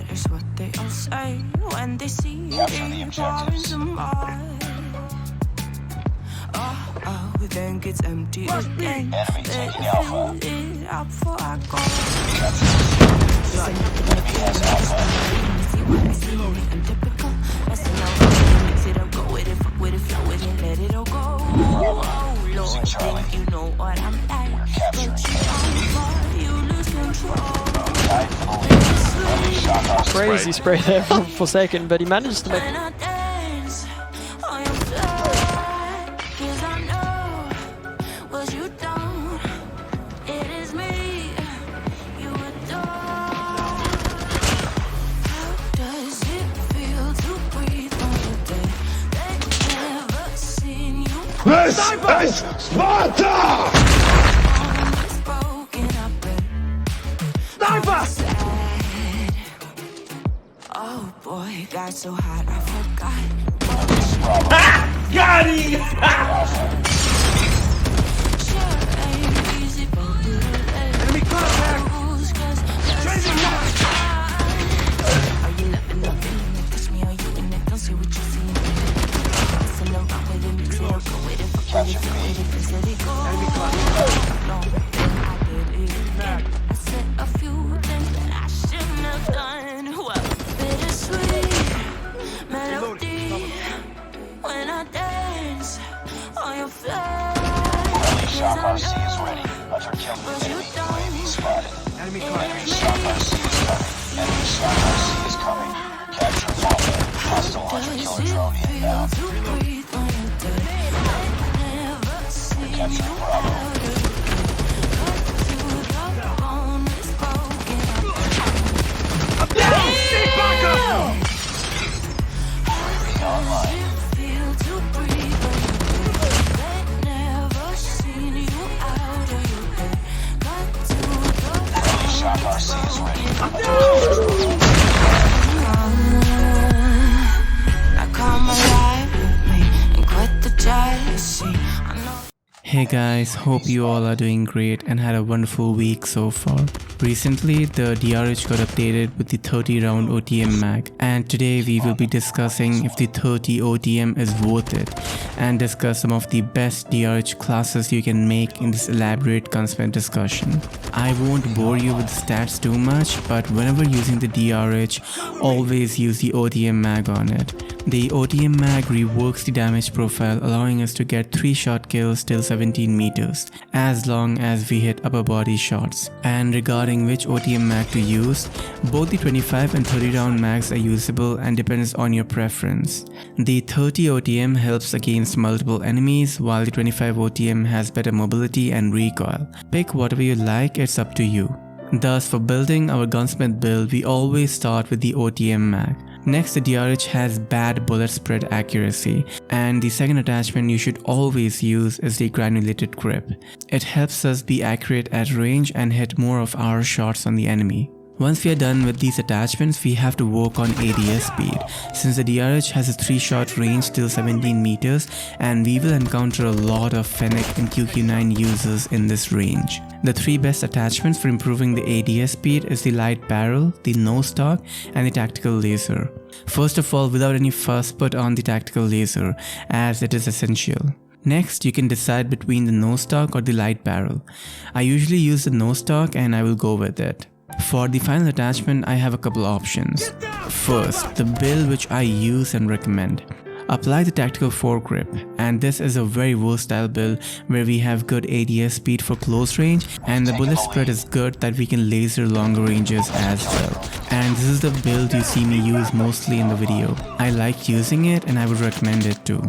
that is what they all say when they see me pouring some more. Oh, then gets empty again. Let it fill it up before I go. I'm typical. That's enough. Mix it up, go with it, fuck with it, flow with it, let it all go. Oh Lord, think you know what I'm like, but you lose control. Crazy spray there for a second, but he managed to make. This is Sparta! Sniper! Oh boy, got so hot I forgot. Ah! Got him! Enemy contact! Changing mark! Are you loving it? Touch me, are you in it? Don't see what you see. Listen around with it, mix it up, go with it, fuck with it, feel with it, just let it go. No, I did it. I said a few things that I shouldn't have done. Well, bittersweet melody when I dance on your fly. Shock RC is ready. Hunter killed the enemy. UAV spotted. Enemy shock RC is coming. Enemy shock RC is coming. Capture Wahneta. Hostile hunter killer drone inbound. We're capturing Bravo. UAV online. Shock RC is ready. Now come alive with me and quit the jealousy. I know. Hey guys, hope you all are doing great and had a wonderful week so far. Recently, the DRH got updated with the 30 round OTM mag, and today we will be discussing if the 30 OTM is worth it and discuss some of the best DRH classes you can make in this elaborate gunsmith discussion. I won't bore you with the stats too much, but whenever using the DRH, always use the OTM mag on it. The OTM mag reworks the damage profile, allowing us to get 3 shot kills till 17 meters, as long as we hit upper body shots. And regarding which OTM mag to use, both the 25 and 30 round mags are usable and depends on your preference. The 30 OTM helps against multiple enemies, while the 25 OTM has better mobility and recoil. Pick whatever you like, it's up to you. Thus, for building our gunsmith build, we always start with the OTM mag. Next, the DRH has bad bullet spread accuracy, and the second attachment you should always use is the granulated grip. It helps us be accurate at range and hit more of our shots on the enemy. Once we are done with these attachments, we have to work on ADS speed, since the DRH has a 3-shot range till 17 meters and we will encounter a lot of Fennec and QQ9 users in this range. The 3 best attachments for improving the ADS speed is the light barrel, the nose stock, and the tactical laser. First of all, without any fuss, put on the tactical laser, as it is essential. Next, you can decide between the nose stock or the light barrel. I usually use the nose stock and I will go with it. For the final attachment, I have a couple options. First, the build which I use and recommend. Apply the tactical foregrip, and this is a very versatile build where we have good ADS speed for close range and the bullet spread is good that we can laser longer ranges as well. And this is the build you see me use mostly in the video. I like using it and I would recommend it too.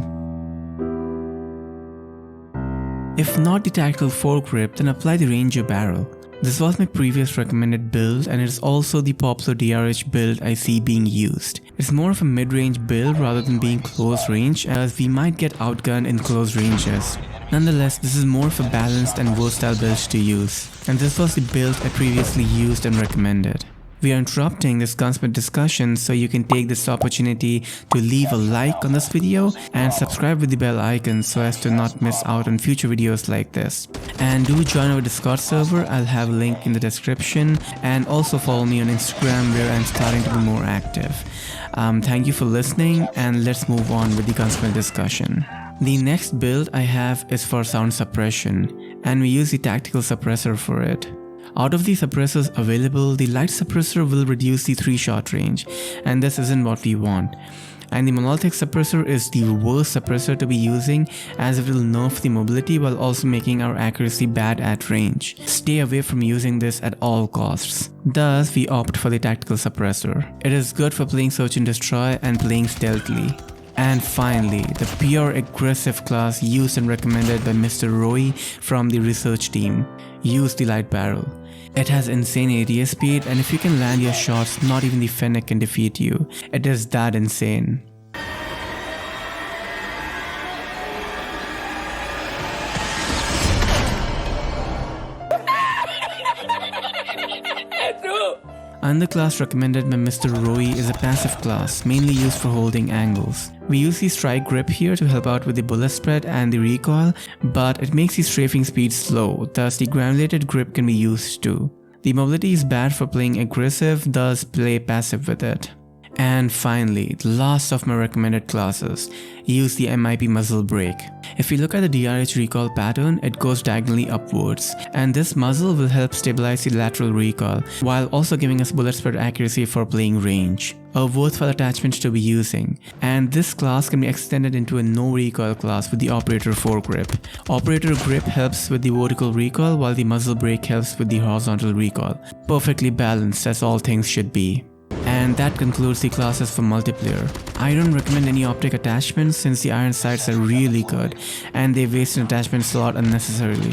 If not the tactical foregrip, then apply the Ranger barrel. This was my previous recommended build and it is also the popular DRH build I see being used. It's more of a mid-range build rather than being close range, as we might get outgunned in close ranges. Nonetheless, this is more of a balanced and versatile build to use, and this was the build I previously used and recommended. We are interrupting this Gunsmith discussion so you can take this opportunity to leave a like on this video and subscribe with the bell icon so as to not miss out on future videos like this. And do join our Discord server, I'll have a link in the description, and also follow me on Instagram where I'm starting to be more active. Thank you for listening, and let's move on with the Gunsmith discussion. The next build I have is for sound suppression, and we use the tactical suppressor for it. Out of the suppressors available, the light suppressor will reduce the 3-shot range, and this isn't what we want. And the monolithic suppressor is the worst suppressor to be using, as it will nerf the mobility while also making our accuracy bad at range. Stay away from using this at all costs. Thus, we opt for the tactical suppressor. It is good for playing search and destroy and playing stealthily. And finally, the pure aggressive class used and recommended by Mr. Roy from the research team. Use the light barrel. It has insane ADS speed, and if you can land your shots, not even the Fennec can defeat you. It is that insane. Another class recommended by Mr. Roy is a passive class, mainly used for holding angles. We use the strike grip here to help out with the bullet spread and the recoil, but it makes the strafing speed slow, thus the granulated grip can be used too. The mobility is bad for playing aggressive, thus play passive with it. And finally, the last of my recommended classes, use the MIP muzzle brake. If you look at the DRH recoil pattern, it goes diagonally upwards, and this muzzle will help stabilize the lateral recoil while also giving us bullet spread accuracy for playing range. A worthwhile attachment to be using, and this class can be extended into a no recoil class with the operator foregrip. Operator grip helps with the vertical recoil while the muzzle brake helps with the horizontal recoil. Perfectly balanced as all things should be. And that concludes the classes for multiplayer. I don't recommend any optic attachments since the iron sights are really good and they waste an attachment slot unnecessarily.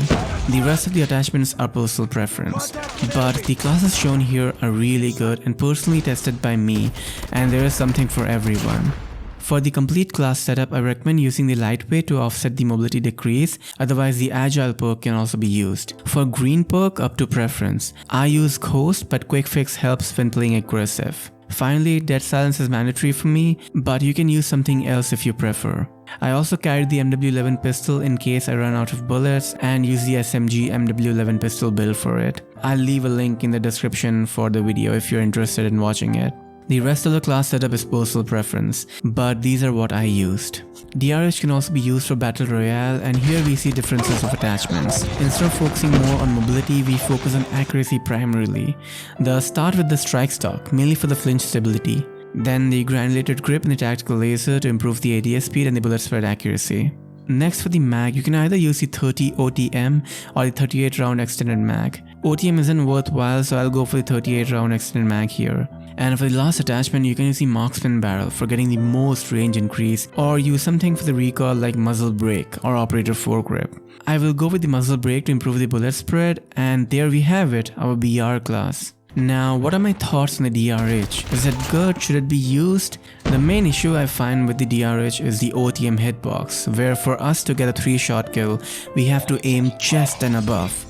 The rest of the attachments are personal preference, but the classes shown here are really good and personally tested by me, and there is something for everyone. For the complete class setup, I recommend using the lightweight to offset the mobility decrease, otherwise the agile perk can also be used. For green perk, up to preference. I use Ghost, but quick fix helps when playing aggressive. Finally, dead silence is mandatory for me, but you can use something else if you prefer. I also carried the MW11 pistol in case I run out of bullets and use the SMG MW11 pistol build for it. I'll leave a link in the description for the video if you're interested in watching it. The rest of the class setup is personal preference, but these are what I used. DRH can also be used for Battle Royale, and here we see differences of attachments. Instead of focusing more on mobility, we focus on accuracy primarily. Thus, start with the strike stock, mainly for the flinch stability. Then the granulated grip and the tactical laser to improve the ADS speed and the bullet spread accuracy. Next, for the mag, you can either use the 30 OTM or the 38 round extended mag. OTM isn't worthwhile, so I'll go for the 38 round extended mag here. And for the last attachment, you can use the marksman barrel for getting the most range increase, or use something for the recoil like muzzle brake or operator foregrip. I will go with the muzzle brake to improve the bullet spread, and there we have it, our BR class. Now, what are my thoughts on the DRH? Is it good? Should it be used? The main issue I find with the DRH is the OTM hitbox, where for us to get a 3-shot kill, we have to aim chest and above.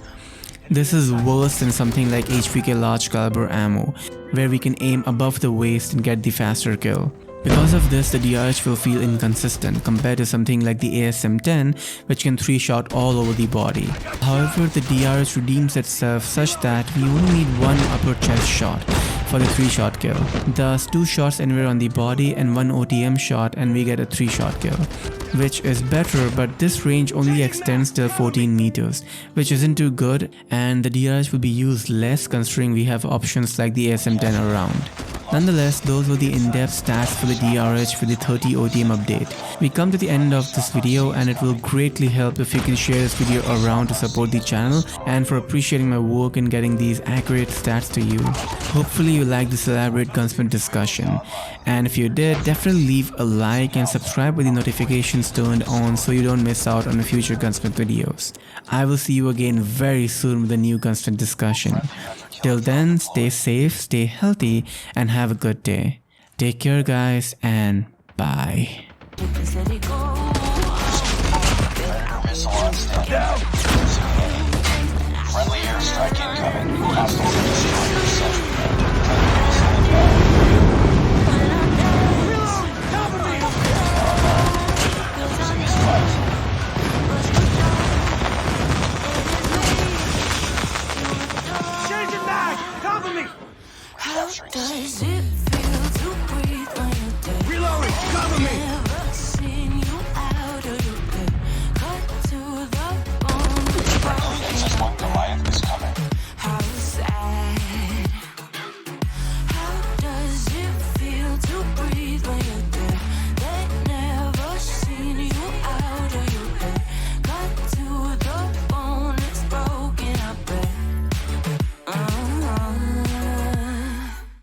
This is worse than something like HPK large caliber ammo, where we can aim above the waist and get the faster kill. Because of this, the DRH will feel inconsistent compared to something like the ASM-10, which can 3-shot all over the body. However, the DRH redeems itself such that we only need one upper chest shot for the 3-shot kill. Thus, 2 shots anywhere on the body and 1 OTM shot and we get a 3-shot kill, which is better, but this range only extends till 14 meters, which isn't too good, and the DRH will be used less considering we have options like the ASM-10 around. Nonetheless, those were the in-depth stats for the DRH for the 30 OTM update. We come to the end of this video, and it will greatly help if you can share this video around to support the channel and for appreciating my work in getting these accurate stats to you. Hopefully you liked this elaborate Gunsmith discussion, and if you did, definitely leave a like and subscribe with the notifications turned on so you don't miss out on the future Gunsmith videos. I will see you again very soon with a new Gunsmith discussion. Till then, stay safe, stay healthy, and have a good day. Take care, guys, and bye. Missile on standby. Friendly airstrike incoming. Hostile